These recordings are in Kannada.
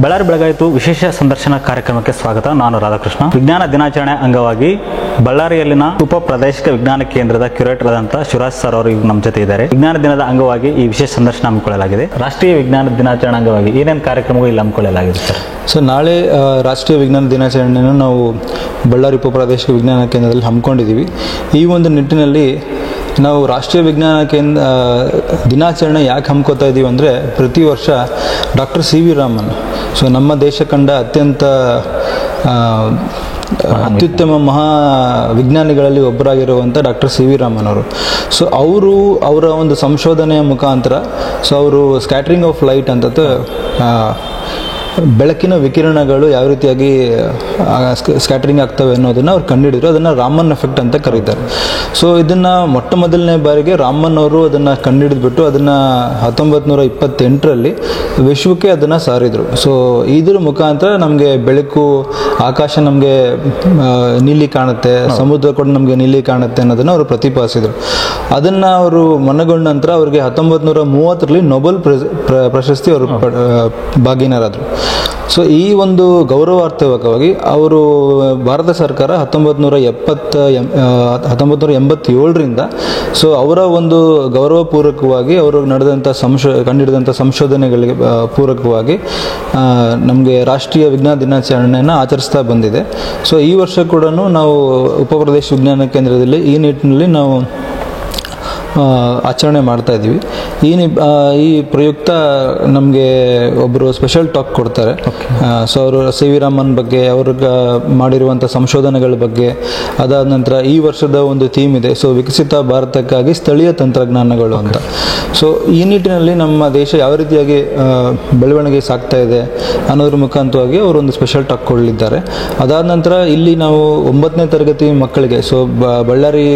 ಬಳ್ಳಾರಿ ಬೆಳಗಾಯಿತು ವಿಶೇಷ ಸಂದರ್ಶನ ಕಾರ್ಯಕ್ರಮಕ್ಕೆ ಸ್ವಾಗತ. ನಾನು ರಾಧಾಕೃಷ್ಣ. ವಿಜ್ಞಾನ ದಿನಾಚರಣೆ ಅಂಗವಾಗಿ ಬಳ್ಳಾರಿಯಲ್ಲಿನ ಉಪ ಪ್ರಾದೇಶಿಕ ವಿಜ್ಞಾನ ಕೇಂದ್ರದ ಕ್ಯೂರೇಟರ್ ಆದಂತಹ ಶಿವರಾಜ್ ಸರ್ ಅವರು ನಮ್ಮ ಜೊತೆ ಇದ್ದಾರೆ. ವಿಜ್ಞಾನ ದಿನದ ಅಂಗವಾಗಿ ಈ ವಿಶೇಷ ಸಂದರ್ಶನ ಹಮ್ಮಿಕೊಳ್ಳಲಾಗಿದೆ. ರಾಷ್ಟ್ರೀಯ ವಿಜ್ಞಾನ ದಿನಾಚರಣೆ ಅಂಗವಾಗಿ ಏನೇನು ಕಾರ್ಯಕ್ರಮಗಳು ಇಲ್ಲಿ ಹಮ್ಮಿಕೊಳ್ಳಲಾಗಿದೆ ಸರ್? ಸೊ ನಾಳೆ ರಾಷ್ಟ್ರೀಯ ವಿಜ್ಞಾನ ದಿನಾಚರಣೆಯನ್ನು ನಾವು ಬಳ್ಳಾರಿ ಉಪ ಪ್ರಾದೇಶಿಕ ವಿಜ್ಞಾನ ಕೇಂದ್ರದಲ್ಲಿ ಹಮ್ಮಿಕೊಂಡಿದ್ದೀವಿ. ಈ ಒಂದು ನಿಟ್ಟಿನಲ್ಲಿ ನಾವು ರಾಷ್ಟ್ರೀಯ ವಿಜ್ಞಾನ ದಿನಾಚರಣೆ ಯಾಕೆ ಹಮ್ಮಿಕೋತಾ ಇದ್ದೀವಿ ಅಂದರೆ, ಪ್ರತಿ ವರ್ಷ doctor C V Raman, so ನಮ್ಮ ದೇಶ ಕಂಡ ಅತ್ಯುತ್ತಮ ಮಹಾ ವಿಜ್ಞಾನಿಗಳಲ್ಲಿ ಒಬ್ಬರಾಗಿರುವಂಥ ಡಾಕ್ಟರ್ ಸಿ ವಿ ರಾಮನ್ ಅವರು. ಸೊ ಅವರ ಒಂದು ಸಂಶೋಧನೆಯ ಮುಖಾಂತರ ಅವರು ಸ್ಕ್ಯಾಟ್ರಿಂಗ್ ಆಫ್ ಲೈಟ್ ಅಂತ ಬೆಳಕಿನ ವಿಕಿರಣಗಳು ಯಾವ ರೀತಿಯಾಗಿ ಸ್ಕ್ಯಾಟರಿಂಗ್ ಆಗ್ತವೆ ಅನ್ನೋದನ್ನು ಅವ್ರು ಕಂಡುಹಿಡಿದ್ರು. ಅದನ್ನು ರಾಮನ್ ಎಫೆಕ್ಟ್ ಅಂತ ಕರೀತಾರೆ. ಸೊ ಇದನ್ನು ಮೊಟ್ಟ ಮೊದಲನೇ ಬಾರಿಗೆ ರಾಮನ್ ಅವರು ಅದನ್ನು ಕಂಡುಹಿಡಿದ್ಬಿಟ್ಟು ಅದನ್ನು 1928ರಲ್ಲಿ ವಿಶ್ವಕ್ಕೆ ಅದನ್ನು ಸಾರಿದರು. ಸೊ ಇದ್ರ ಮುಖಾಂತರ ನಮಗೆ ಬೆಳಕು, ಆಕಾಶ ನಮಗೆ ನೀಲಿ ಕಾಣುತ್ತೆ, ಸಮುದ್ರ ಕೂಡ ನಮಗೆ ನೀಲಿ ಕಾಣುತ್ತೆ ಅನ್ನೋದನ್ನು ಅವರು ಪ್ರತಿಪಾದಿಸಿದರು. ಅದನ್ನು ಅವರು ಮನಗೊಂಡ ನಂತರ ಅವರಿಗೆ 1930ರಲ್ಲಿ ನೊಬೆಲ್ ಪ್ರಶಸ್ತಿ ಅವರು ಭಾಗಿನರಾದರು. ಸೊ ಈ ಒಂದು ಗೌರವಾರ್ಥಕವಾಗಿ ಅವರು ಭಾರತ ಸರ್ಕಾರ 1987ರಿಂದ ಸೊ ಅವರ ಒಂದು ಗೌರವಪೂರ್ವಕವಾಗಿ ಅವರು ಕಂಡುಹಿಡಿದಂಥ ಸಂಶೋಧನೆಗಳಿಗೆ ಪೂರಕವಾಗಿ ನಮಗೆ ರಾಷ್ಟ್ರೀಯ ವಿಜ್ಞಾನ ದಿನಾಚರಣೆಯನ್ನು ಆಚರಿಸ್ತಾ ಬಂದಿದೆ. ಸೊ ಈ ವರ್ಷ ಕೂಡ ನಾವು ಉಪಪ್ರದೇಶ ವಿಜ್ಞಾನ ಕೇಂದ್ರದಲ್ಲಿ ಈ ನಿಟ್ಟಿನಲ್ಲಿ ನಾವು ಆಚರಣೆ ಮಾಡ್ತಾ ಇದ್ದೀವಿ. ಈ ಪ್ರಯುಕ್ತ ನಮಗೆ ಒಬ್ಬರು ಸ್ಪೆಷಲ್ ಟಾಕ್ ಕೊಡ್ತಾರೆ. ಸೊ ಅವರು ಸಿ ವಿ ರಾಮನ್ ಬಗ್ಗೆ, ಅವ್ರಿಗೆ ಮಾಡಿರುವಂಥ ಸಂಶೋಧನೆಗಳ ಬಗ್ಗೆ, ಅದಾದ ನಂತರ ಈ ವರ್ಷದ ಒಂದು ಥೀಮ್ ಇದೆ, ಸೊ ವಿಕಸಿತ ಭಾರತಕ್ಕಾಗಿ ಸ್ಥಳೀಯ ತಂತ್ರಜ್ಞಾನಗಳು ಅಂತ. ಸೊ ಈ ನಿಟ್ಟಿನಲ್ಲಿ ನಮ್ಮ ದೇಶ ಯಾವ ರೀತಿಯಾಗಿ ಬೆಳವಣಿಗೆ ಸಾಗ್ತಾ ಇದೆ ಅನ್ನೋದ್ರ ಮುಖಾಂತರವಾಗಿ ಅವರು ಒಂದು ಸ್ಪೆಷಲ್ ಟಾಕ್ ಕೊಡಲಿದ್ದಾರೆ. ಅದಾದ ನಂತರ ಇಲ್ಲಿ ನಾವು 9ನೇ ತರಗತಿ ಮಕ್ಕಳಿಗೆ, ಸೊ ಬಳ್ಳಾರಿ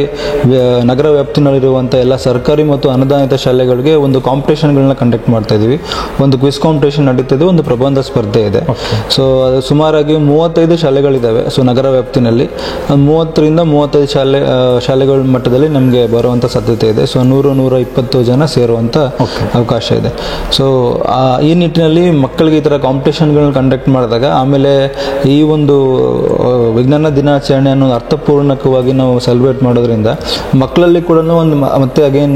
ನಗರ ವ್ಯಾಪ್ತಿನಲ್ಲಿರುವಂಥ ಎಲ್ಲ ಸರ್ಕಾರಿ ಮತ್ತು ಅನುದಾನಿತ ಶಾಲೆಗಳಿಗೆ ಒಂದು ಕಾಂಪಿಟೇಷನ್ಗಳನ್ನ ಕಂಡಕ್ಟ್ ಮಾಡ್ತಾ ಇದ್ದೀವಿ. ಒಂದು ಕ್ವಿಸ್ ಕಾಂಪಿಟೇಷನ್ ನಡೀತಿದೆ, ಒಂದು ಪ್ರಬಂಧ ಸ್ಪರ್ಧೆ ಇದೆ. ಸೊ ಅದು ಸುಮಾರಾಗಿ 35 ಶಾಲೆಗಳಿದ್ದಾವೆ. ಸೊ ನಗರ ವ್ಯಾಪ್ತಿನಲ್ಲಿ 30ರಿಂದ 35 ಶಾಲೆಗಳ ಮಟ್ಟದಲ್ಲಿ ನಮಗೆ ಬರುವಂಥ ಸಾಧ್ಯತೆ ಇದೆ. ಸೊ 100-120 ಜನ ಸೇರುವಂಥ ಅವಕಾಶ ಇದೆ. ಸೊ ಈ ನಿಟ್ಟಿನಲ್ಲಿ ಮಕ್ಕಳಿಗೆ ಈ ಥರ ಕಾಂಪಿಟೇಷನ್ಗಳನ್ನ ಕಂಡಕ್ಟ್ ಮಾಡಿದಾಗ ಆಮೇಲೆ ಈ ಒಂದು ವಿಜ್ಞಾನ ದಿನಾಚರಣೆಯನ್ನು ಅರ್ಥಪೂರ್ಣಕವಾಗಿ ನಾವು ಸೆಲೆಬ್ರೇಟ್ ಮಾಡೋದ್ರಿಂದ ಮಕ್ಕಳಲ್ಲಿ ಕೂಡ ಒಂದು ಮತ್ತೆ ಅಗೇನ್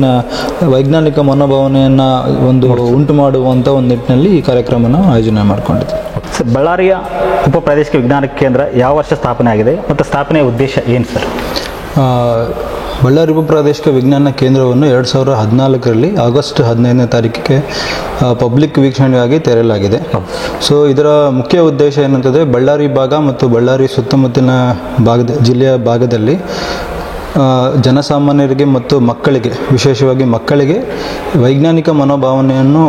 ವೈಜ್ಞಾನಿಕ ಮನೋಭಾವನೆಯನ್ನು ಒಂದು ಉಂಟು ಮಾಡುವಂಥ ಒಂದು ನಿಟ್ಟಿನಲ್ಲಿ ಈ ಕಾರ್ಯಕ್ರಮನ ಆಯೋಜನೆ ಮಾಡಿಕೊಂಡಿದೆ. ಸರ್, ಬಳ್ಳಾರಿಯ ಉಪ ಪ್ರಾದೇಶಿಕ ವಿಜ್ಞಾನ ಕೇಂದ್ರ ಯಾವ ವರ್ಷ ಸ್ಥಾಪನೆ ಆಗಿದೆ ಮತ್ತು ಸ್ಥಾಪನೆಯ ಉದ್ದೇಶ ಏನು ಸರ್? ಬಳ್ಳಾರಿ ಉಪ ಪ್ರಾದೇಶಿಕ ವಿಜ್ಞಾನ ಕೇಂದ್ರವನ್ನು 2014ರಲ್ಲಿ ಆಗಸ್ಟ್ 15ನೇ ತಾರೀಕಿಗೆ ಪಬ್ಲಿಕ್ ವೀಕ್ಷಣೆಗಾಗಿ ತೆರೆಯಲಾಗಿದೆ. ಸೊ ಇದರ ಮುಖ್ಯ ಉದ್ದೇಶ ಏನಂತಂದರೆ, ಬಳ್ಳಾರಿ ಭಾಗ ಮತ್ತು ಬಳ್ಳಾರಿ ಸುತ್ತಮುತ್ತಲಿನ ಜಿಲ್ಲೆಯ ಭಾಗದಲ್ಲಿ ಜನಸಾಮಾನ್ಯರಿಗೆ ಮತ್ತು ಮಕ್ಕಳಿಗೆ, ವಿಶೇಷವಾಗಿ ಮಕ್ಕಳಿಗೆ ವೈಜ್ಞಾನಿಕ ಮನೋಭಾವನೆಯನ್ನು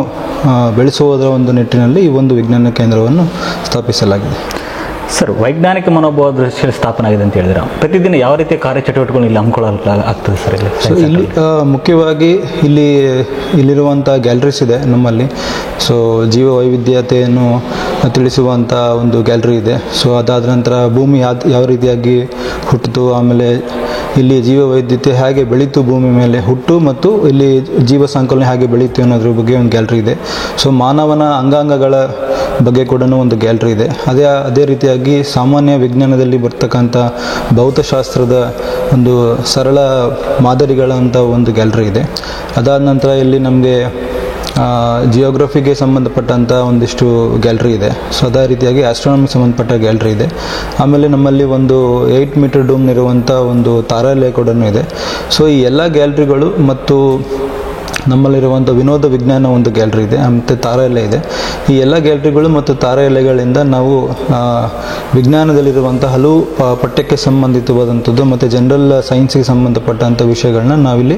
ಬೆಳೆಸುವುದರ ಒಂದು ನಿಟ್ಟಿನಲ್ಲಿ ಈ ಒಂದು ವಿಜ್ಞಾನ ಕೇಂದ್ರವನ್ನು ಸ್ಥಾಪಿಸಲಾಗಿದೆ. ಸರ್, ವೈಜ್ಞಾನಿಕ ಮನೋಭಾವ ದೃಷ್ಟಿಯಲ್ಲಿ ಸ್ಥಾಪನೆ ಆಗಿದೆ ಅಂತ ಹೇಳಿದ್ರೆ ಪ್ರತಿದಿನ ಯಾವ ರೀತಿಯ ಕಾರ್ಯಚಟುವಟಿಕೆಗಳು ಇಲ್ಲಿ ಹಮ್ಮಿಕೊಳ್ಳಲಾಗ್ತದೆ ಸರ್? ಸೊ ಇಲ್ಲಿ ಮುಖ್ಯವಾಗಿ ಇಲ್ಲಿರುವಂಥ ಗ್ಯಾಲರೀಸ್ ಇದೆ ನಮ್ಮಲ್ಲಿ. ಸೊ ಜೀವ ವೈವಿಧ್ಯತೆಯನ್ನು ತಿಳಿಸುವಂಥ ಒಂದು ಗ್ಯಾಲರಿ ಇದೆ. ಸೊ ಅದಾದ ನಂತರ ಭೂಮಿ ಯಾವ ರೀತಿಯಾಗಿ ಹುಟ್ಟಿತು, ಆಮೇಲೆ ಇಲ್ಲಿ ಜೀವ ವೈವಿಧ್ಯತೆ ಹೇಗೆ ಬೆಳೀತು, ಭೂಮಿ ಮೇಲೆ ಹುಟ್ಟು ಮತ್ತು ಇಲ್ಲಿ ಜೀವ ಸಂಕಲನ ಹೇಗೆ ಬೆಳೀತು ಅನ್ನೋದ್ರ ಬಗ್ಗೆ ಒಂದು ಗ್ಯಾಲರಿ ಇದೆ. ಸೊ ಮಾನವನ ಅಂಗಾಂಗಗಳ ಬಗ್ಗೆ ಕೂಡ ಒಂದು ಗ್ಯಾಲರಿ ಇದೆ. ಅದೇ ರೀತಿಯಾಗಿ ಸಾಮಾನ್ಯ ವಿಜ್ಞಾನದಲ್ಲಿ ಬರ್ತಕ್ಕಂಥ ಭೌತಶಾಸ್ತ್ರದ ಒಂದು ಸರಳ ಮಾದರಿಗಳಂಥ ಒಂದು ಗ್ಯಾಲರಿ ಇದೆ. ಅದಾದ ನಂತರ ಇಲ್ಲಿ ನಮಗೆ ಜಿಯೋಗ್ರಫಿಗೆ ಸಂಬಂಧಪಟ್ಟಂಥ ಒಂದಿಷ್ಟು ಗ್ಯಾಲರಿ ಇದೆ. ಸೊ ಅದೇ ರೀತಿಯಾಗಿ ಆಸ್ಟ್ರಾನಮಿಗೆ ಸಂಬಂಧಪಟ್ಟ ಗ್ಯಾಲರಿ ಇದೆ. ಆಮೇಲೆ ನಮ್ಮಲ್ಲಿ ಒಂದು 8 ಮೀಟರ್ ಡೂಮ್ ಇರುವಂಥ ಒಂದು ತಾರಾಲಯ ಕೂಡ ಇದೆ. ಸೊ ಈ ಎಲ್ಲ ಗ್ಯಾಲರಿಗಳು ಮತ್ತು ನಮ್ಮಲ್ಲಿರುವಂಥ ವಿನೋದ ವಿಜ್ಞಾನ ಒಂದು ಗ್ಯಾಲರಿ ಇದೆ, ಮತ್ತು ತಾರಾಲಯ ಇದೆ. ಈ ಎಲ್ಲ ಗ್ಯಾಲರಿಗಳು ಮತ್ತು ತಾರಾಲಯಗಳಿಂದ ನಾವು ವಿಜ್ಞಾನದಲ್ಲಿರುವಂಥ ಹಲವು ಪಠ್ಯಕ್ಕೆ ಸಂಬಂಧಿತವಾದಂಥದ್ದು ಮತ್ತು ಜನರಲ್ ಸೈನ್ಸ್ಗೆ ಸಂಬಂಧಪಟ್ಟಂಥ ವಿಷಯಗಳನ್ನ ನಾವಿಲ್ಲಿ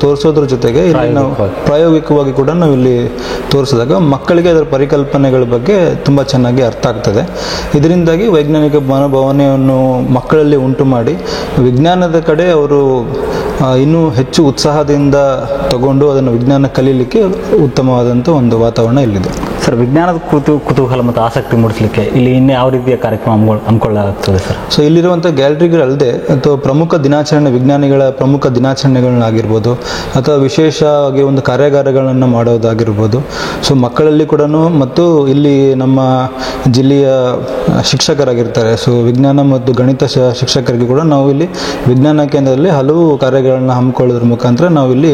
ತೋರಿಸೋದ್ರ ಜೊತೆಗೆ ಇಲ್ಲಿ ನಾವು ಪ್ರಾಯೋಗಿಕವಾಗಿ ಕೂಡ ನಾವಿಲ್ಲಿ ತೋರಿಸಿದಾಗ ಮಕ್ಕಳಿಗೆ ಅದರ ಪರಿಕಲ್ಪನೆಗಳ ಬಗ್ಗೆ ತುಂಬ ಚೆನ್ನಾಗಿ ಅರ್ಥ ಆಗ್ತದೆ. ಇದರಿಂದಾಗಿ ವೈಜ್ಞಾನಿಕ ಮನೋಭಾವನೆಯನ್ನು ಮಕ್ಕಳಲ್ಲಿ ಉಂಟು ಮಾಡಿ ವಿಜ್ಞಾನದ ಕಡೆ ಅವರು ಇನ್ನೂ ಹೆಚ್ಚು ಉತ್ಸಾಹದಿಂದ ತಗೊಂಡು ಅದನ್ನು ವಿಜ್ಞಾನ ಕಲೀಲಿಕ್ಕೆ ಉತ್ತಮವಾದಂಥ ಒಂದು ವಾತಾವರಣ ಇಲ್ಲಿದೆ. ಸರ್, ವಿಜ್ಞಾನದ ಕುತೂಹಲ ಮತ್ತು ಆಸಕ್ತಿ ಮೂಡಿಸಲಿಕ್ಕೆ ಇಲ್ಲಿ ಇನ್ನು ಯಾವ ರೀತಿಯ ಕಾರ್ಯಕ್ರಮ ಹಮ್ಮಿಕೊಳ್ಳಲಾಗ್ತದೆ ಸರ್? ಸೊ ಇಲ್ಲಿರುವಂಥ ಗ್ಯಾಲರಿಗಳಲ್ಲದೆ ಅಥವಾ ಪ್ರಮುಖ ದಿನಾಚರಣೆ, ವಿಜ್ಞಾನಿಗಳ ಪ್ರಮುಖ ದಿನಾಚರಣೆಗಳನ್ನಾಗಿರ್ಬೋದು ಅಥವಾ ವಿಶೇಷವಾಗಿ ಒಂದು ಕಾರ್ಯಾಗಾರಗಳನ್ನು ಮಾಡೋದಾಗಿರ್ಬೋದು. ಸೊ ಮಕ್ಕಳಲ್ಲಿ ಕೂಡ ಮತ್ತು ಇಲ್ಲಿ ನಮ್ಮ ಜಿಲ್ಲೆಯ ಶಿಕ್ಷಕರಾಗಿರ್ತಾರೆ, ಸೊ ವಿಜ್ಞಾನ ಮತ್ತು ಗಣಿತ ಶಿಕ್ಷಕರಿಗೆ ಕೂಡ ನಾವು ಇಲ್ಲಿ ವಿಜ್ಞಾನ ಕೇಂದ್ರದಲ್ಲಿ ಹಲವು ಕಾರ್ಯಗಳನ್ನು ಹಮ್ಮಿಕೊಳ್ಳೋದ್ರ ಮುಖಾಂತರ ನಾವು ಇಲ್ಲಿ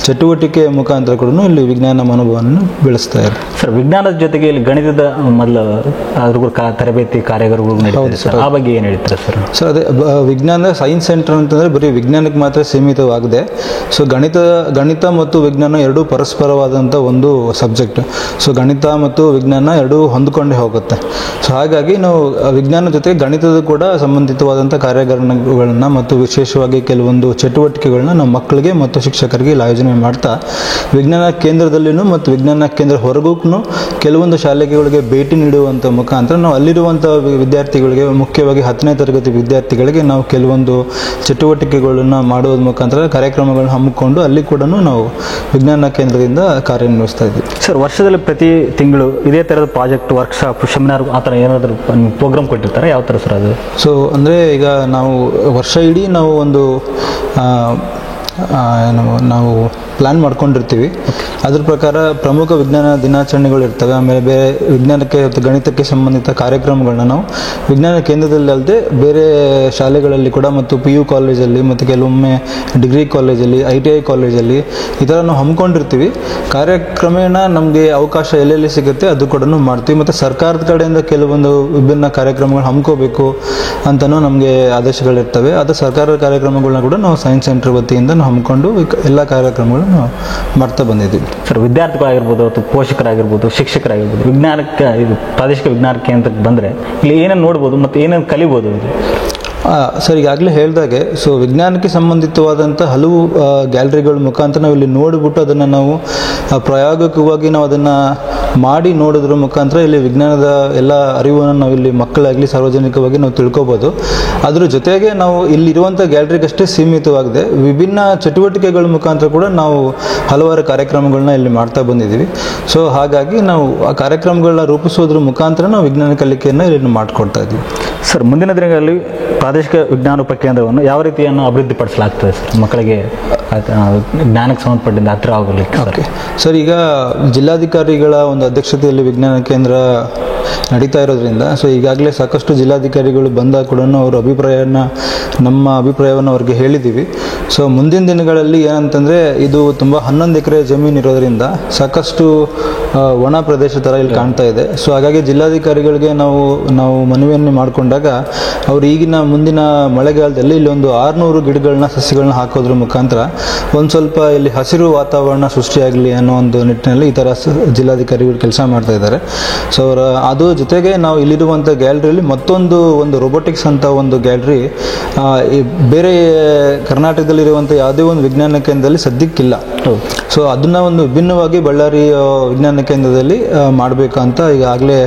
ಚಟುವಟಿಕೆ ಮುಖಾಂತರ ಕೂಡ ಇಲ್ಲಿ ವಿಜ್ಞಾನ ಮನೋಭಾವವನ್ನು ಬೆಳೆಸ್ತಾ ಇದ್ದಾರೆ. ಸರ್, ವಿಜ್ಞಾನದ ಜೊತೆಗೆ ಇಲ್ಲಿ ಗಣಿತದ ಮೊದಲು ತರಬೇತಿ ಕಾರ್ಯಾಗಾರಗಳು ನಡೀತದೆ ಸರ್, ಆ ಬಗ್ಗೆ ಏನು ಹೇಳ್ತಾರೆ ಸರ್? ಸೊ ಅದೇ ವಿಜ್ಞಾನ ಸೈನ್ಸ್ ಸೆಂಟರ್ ಅಂತಂದರೆ ಬರೀ ವಿಜ್ಞಾನಕ್ಕೆ ಮಾತ್ರ ಸೀಮಿತವಾಗಿದೆ. ಸೊ ಗಣಿತ ಮತ್ತು ವಿಜ್ಞಾನ ಎರಡೂ ಪರಸ್ಪರವಾದಂಥ ಒಂದು ಸಬ್ಜೆಕ್ಟ್. ಸೊ ಗಣಿತ ಮತ್ತು ವಿಜ್ಞಾನ ಎರಡೂ ಹೊಂದ್ಕೊಂಡೇ ಹೋಗುತ್ತೆ. ಸೊ ಹಾಗಾಗಿ ನಾವು ವಿಜ್ಞಾನ ಜೊತೆಗೆ ಗಣಿತದ ಕೂಡ ಸಂಬಂಧಿತವಾದಂಥ ಕಾರ್ಯಾಗಾರಗಳನ್ನು ಮತ್ತು ವಿಶೇಷವಾಗಿ ಕೆಲವೊಂದು ಚಟುವಟಿಕೆಗಳನ್ನ ನಮ್ಮ ಮಕ್ಕಳಿಗೆ ಮತ್ತು ಶಿಕ್ಷಕರಿಗೆ ಇಲ್ಲಿ ಆಯೋಜನೆ ಮಾಡ್ತಾ ವಿಜ್ಞಾನ ಕೇಂದ್ರದಲ್ಲಿನೂ ಮತ್ತು ವಿಜ್ಞಾನ ಕೇಂದ್ರ ಹೊರಗೂ ಕೆಲವೊಂದು ಶಾಲೆಗಳಿಗೆ ಭೇಟಿ ನೀಡುವಂಥ ಮುಖಾಂತರ ನಾವು ಅಲ್ಲಿರುವಂಥ ವಿದ್ಯಾರ್ಥಿಗಳಿಗೆ, ಮುಖ್ಯವಾಗಿ 10ನೇ ತರಗತಿ ವಿದ್ಯಾರ್ಥಿಗಳಿಗೆ ನಾವು ಕೆಲವೊಂದು ಚಟುವಟಿಕೆಗಳನ್ನು ಮಾಡುವುದರ ಮುಖಾಂತರ ಕಾರ್ಯಕ್ರಮಗಳನ್ನು ಹಮ್ಮಿಕೊಂಡು ಅಲ್ಲಿ ಕೂಡ ನಾವು ವಿಜ್ಞಾನ ಕೇಂದ್ರದಿಂದ ಕಾರ್ಯನಿರ್ವಹಿಸ್ತಾ ಇದ್ದೀವಿ. ಸರ್, ವರ್ಷದಲ್ಲಿ ಪ್ರತಿ ತಿಂಗಳು ಇದೇ ಥರದ ಪ್ರಾಜೆಕ್ಟ್, ವರ್ಕ್ಶಾಪ್, ಸೆಮಿನಾರ್ ಆ ಥರ ಏನಾದರೂ ಪ್ರೋಗ್ರಾಮ್ ಕೊಟ್ಟಿರ್ತಾರೆ? ಯಾವ ಥರ ಸರ್ ಅದು? ಸೊ ಅಂದರೆ ಈಗ ನಾವು ವರ್ಷ ಇಡೀ ನಾವು ಒಂದು ನಾವು ಪ್ಲ್ಯಾನ್ ಮಾಡ್ಕೊಂಡಿರ್ತೀವಿ. ಅದ್ರ ಪ್ರಕಾರ ಪ್ರಮುಖ ವಿಜ್ಞಾನ ದಿನಾಚರಣೆಗಳು ಇರ್ತವೆ. ಆಮೇಲೆ ಬೇರೆ ವಿಜ್ಞಾನಕ್ಕೆ ಮತ್ತು ಗಣಿತಕ್ಕೆ ಸಂಬಂಧಿತ ಕಾರ್ಯಕ್ರಮಗಳನ್ನ ನಾವು ವಿಜ್ಞಾನ ಕೇಂದ್ರದಲ್ಲಿ ಅಲ್ಲದೆ ಬೇರೆ ಶಾಲೆಗಳಲ್ಲಿ ಕೂಡ ಮತ್ತು PU ಕಾಲೇಜಲ್ಲಿ ಮತ್ತು ಕೆಲವೊಮ್ಮೆ ಡಿಗ್ರಿ ಕಾಲೇಜಲ್ಲಿ, ITI ಕಾಲೇಜಲ್ಲಿ ಈ ಥರ ನಾವು ಹಮ್ಮಿಕೊಂಡಿರ್ತೀವಿ. ಕಾರ್ಯಕ್ರಮೇಣ ನಮಗೆ ಅವಕಾಶ ಎಲ್ಲೆಲ್ಲಿ ಸಿಗುತ್ತೆ ಅದು ಕೂಡ ಮಾಡ್ತೀವಿ. ಮತ್ತು ಸರ್ಕಾರದ ಕಡೆಯಿಂದ ಕೆಲವೊಂದು ವಿಭಿನ್ನ ಕಾರ್ಯಕ್ರಮಗಳು ಹಮ್ಮಿಕೋಬೇಕು ಅಂತಲೂ ನಮಗೆ ಆದೇಶಗಳಿರ್ತವೆ. ಅದು ಸರ್ಕಾರದ ಕಾರ್ಯಕ್ರಮಗಳನ್ನ ಕೂಡ ನಾವು ಸೈನ್ಸ್ ಸೆಂಟರ್ ವತಿಯಿಂದ ನಾವು ಹಮ್ಮಿಕೊಂಡು ಎಲ್ಲ ಕಾರ್ಯಕ್ರಮಗಳನ್ನು ನಾವು ಮಾಡ್ತಾ ಬಂದಿದ್ದೀವಿ. ಸರ್, ವಿದ್ಯಾರ್ಥಿಗಳಾಗಿರ್ಬೋದು ಅಥವಾ ಪೋಷಕರಾಗಿರ್ಬೋದು, ಶಿಕ್ಷಕರಾಗಿರ್ಬೋದು, ವಿಜ್ಞಾನಕ್ಕೆ ಪ್ರಾದೇಶಿಕ ವಿಜ್ಞಾನ ಕೇಂದ್ರಕ್ಕೆ ಬಂದರೆ ಇಲ್ಲಿ ಏನೇನು ನೋಡ್ಬೋದು ಮತ್ತು ಏನೇನು ಕಲಿಬೋದು? ಸರ್, ಈಗಾಗಲೇ ಹೇಳಿದಾಗೆ ಸೊ ವಿಜ್ಞಾನಕ್ಕೆ ಸಂಬಂಧಿತವಾದಂಥ ಹಲವು ಗ್ಯಾಲರಿಗಳ ಮುಖಾಂತರ ನಾವು ಇಲ್ಲಿ ನೋಡಿಬಿಟ್ಟು ಅದನ್ನು ನಾವು ಪ್ರಾಯೋಗಿಕವಾಗಿ ನಾವು ಅದನ್ನು ಮಾಡಿ ನೋಡೋದ್ರ ಮುಖಾಂತರ ಇಲ್ಲಿ ವಿಜ್ಞಾನದ ಎಲ್ಲ ಅರಿವನ್ನು ನಾವು ಇಲ್ಲಿ ಮಕ್ಕಳಾಗಲಿ ಸಾರ್ವಜನಿಕವಾಗಿ ನಾವು ತಿಳ್ಕೊಬೋದು. ಅದ್ರ ಜೊತೆಗೆ ನಾವು ಇಲ್ಲಿರುವಂಥ ಗ್ಯಾಲರಿಗಷ್ಟೇ ಸೀಮಿತವಾಗಿದೆ, ವಿಭಿನ್ನ ಚಟುವಟಿಕೆಗಳ ಮುಖಾಂತರ ಕೂಡ ನಾವು ಹಲವಾರು ಕಾರ್ಯಕ್ರಮಗಳನ್ನ ಇಲ್ಲಿ ಮಾಡ್ತಾ ಬಂದಿದ್ದೀವಿ. ಸೊ ಹಾಗಾಗಿ ನಾವು ಆ ಕಾರ್ಯಕ್ರಮಗಳನ್ನ ರೂಪಿಸೋದ್ರ ಮುಖಾಂತರ ನಾವು ವಿಜ್ಞಾನ ಕಲಿಕೆಯನ್ನು ಇಲ್ಲಿ ಮಾಡಿಕೊಡ್ತಾ ಇದ್ದೀವಿ. ಸರ್, ಮುಂದಿನ ದಿನಗಳಲ್ಲಿ ಪ್ರಾದೇಶಿಕ ವಿಜ್ಞಾನ ಉಪಕೇಂದ್ರವನ್ನು ಯಾವ ರೀತಿಯನ್ನು ಅಭಿವೃದ್ಧಿಪಡಿಸಲಾಗ್ತದೆ ಸರ್, ಮಕ್ಕಳಿಗೆ ಜ್ಞಾನಕ್ಕೆ ಸಂಬಂಧಪಟ್ಟಿದ್ದ ಹತ್ತಿರ ಆಗಲಿಕ್ಕೆ? ಓಕೆ ಸರ್, ಈಗ ಜಿಲ್ಲಾಧಿಕಾರಿಗಳ ಒಂದು ಅಧ್ಯಕ್ಷತೆಯಲ್ಲಿ ವಿಜ್ಞಾನ ಕೇಂದ್ರ ನಡೀತಾ ಇರೋದ್ರಿಂದ ಸೊ ಈಗಾಗಲೇ ಸಾಕಷ್ಟು ಜಿಲ್ಲಾಧಿಕಾರಿಗಳು ಬಂದಾಗ ಕೂಡ ನಮ್ಮ ಅಭಿಪ್ರಾಯವನ್ನು ಅವ್ರಿಗೆ ಹೇಳಿದ್ದೀವಿ. ಸೊ ಮುಂದಿನ ದಿನಗಳಲ್ಲಿ ಏನಂತಂದರೆ ಇದು ತುಂಬ 11 ಎಕರೆ ಜಮೀನು ಇರೋದ್ರಿಂದ ಸಾಕಷ್ಟು ಒಣ ಪ್ರದೇಶ ಥರ ಇಲ್ಲಿ ಕಾಣ್ತಾ ಇದೆ. ಸೊ ಹಾಗಾಗಿ ಜಿಲ್ಲಾಧಿಕಾರಿಗಳಿಗೆ ನಾವು ಮನವಿಯನ್ನು ಮಾಡಿಕೊಂಡಾಗ ಅವರು ಈಗಿನ ಮುಂದಿನ ಮಳೆಗಾಲದಲ್ಲಿ ಇಲ್ಲಿ ಒಂದು 600 ಗಿಡಗಳನ್ನ, ಸಸಿಗಳನ್ನ ಹಾಕೋದ್ರ ಮುಖಾಂತರ ಒಂದು ಸ್ವಲ್ಪ ಇಲ್ಲಿ ಹಸಿರು ವಾತಾವರಣ ಸೃಷ್ಟಿಯಾಗಲಿ ಅನ್ನೋ ಒಂದು ನಿಟ್ಟಿನಲ್ಲಿ ಈ ಥರ ಜಿಲ್ಲಾಧಿಕಾರಿಗಳು ಕೆಲಸ ಮಾಡ್ತಾ ಇದ್ದಾರೆ. ಸೊ ಅದು ಜೊತೆಗೆ ನಾವು ಇಲ್ಲಿರುವಂಥ ಗ್ಯಾಲರಿಯಲ್ಲಿ ಮತ್ತೊಂದು ರೋಬೋಟಿಕ್ಸ್ ಅಂತ ಒಂದು ಗ್ಯಾಲರಿ ಬೇರೆ ಕರ್ನಾಟಕದಲ್ಲಿರುವಂಥ ಯಾವುದೇ ಒಂದು ವಿಜ್ಞಾನ ಕೇಂದ್ರದಲ್ಲಿ ಸದ್ಯಕ್ಕಿಲ್ಲ. ಸೊ ಅದನ್ನ ಒಂದು ವಿಭಿನ್ನವಾಗಿ ಬಳ್ಳಾರಿ ವಿಜ್ಞಾನ ಕೇಂದ್ರದಲ್ಲಿ ಮಾಡಬೇಕಂತ ಈಗಾಗಲೇ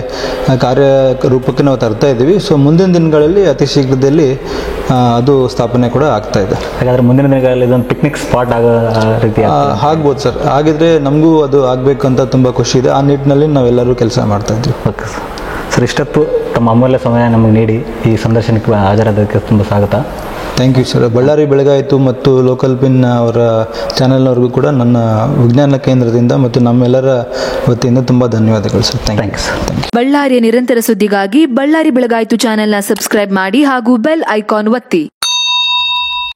ಕಾರ್ಯರೂಪಕ್ಕೆ ನಾವು ತರ್ತಾ ಇದ್ದೀವಿ. ಸೊ ಮುಂದಿನ ದಿನಗಳಲ್ಲಿ ಅತಿ ಶೀಘ್ರದಲ್ಲಿ ಅದು ಸ್ಥಾಪನೆ ಕೂಡ ಆಗ್ತಾ ಇದೆ. ಹಾಗಾದ್ರೆ ಮುಂದಿನ ದಿನಗಳಲ್ಲಿ ಇದೊಂದು ಪಿಕ್ನಿಕ್ ಸ್ಪಾಟ್ ಆಗೋ ರೀತಿ ಆಗ್ಬೋದು ಸರ್. ಹಾಗಿದ್ರೆ ನಮಗೂ ಅದು ಆಗಬೇಕು ಅಂತ ತುಂಬ ಖುಷಿ ಇದೆ. ಆ ನಿಟ್ಟಿನಲ್ಲಿ ನಾವೆಲ್ಲರೂ ಕೆಲಸ ಮಾಡ್ತಾ ಇದ್ದೀವಿ. ಓಕೆ ಸರ್, ಇಷ್ಟೊತ್ತು ತಮ್ಮ ಅಮೂಲ್ಯ ಸಮಯ ನಮಗೆ ನೀಡಿ ಈ ಸಂದರ್ಶನಕ್ಕೆ ಹಾಜರಾದಕ್ಕೆ ತುಂಬ ಸ್ವಾಗತ. Thank you sir. ಬಳ್ಳಾರಿ ಬೆಳಗಾಯಿತು ಮತ್ತು ಲೋಕಲ್ ಪಿನ್ ಅವರ ಚಾನೆಲ್ನವ್ರಿಗೂ ಕೂಡ ನನ್ನ ವಿಜ್ಞಾನ ಕೇಂದ್ರದಿಂದ ಮತ್ತು ನಮ್ಮೆಲ್ಲರ ವತಿಯಿಂದ ತುಂಬ ಧನ್ಯವಾದಗಳು ಸರ್. Thank you sir. ಬಳ್ಳಾರಿಯ ನಿರಂತರ ಸುದ್ದಿಗಾಗಿ ಬಳ್ಳಾರಿ ಬೆಳಗಾಯಿತು ಚಾನೆಲ್ನ ಸಬ್ಸ್ಕ್ರೈಬ್ ಮಾಡಿ ಹಾಗೂ ಬೆಲ್ ಐಕಾನ್ ಒತ್ತಿ.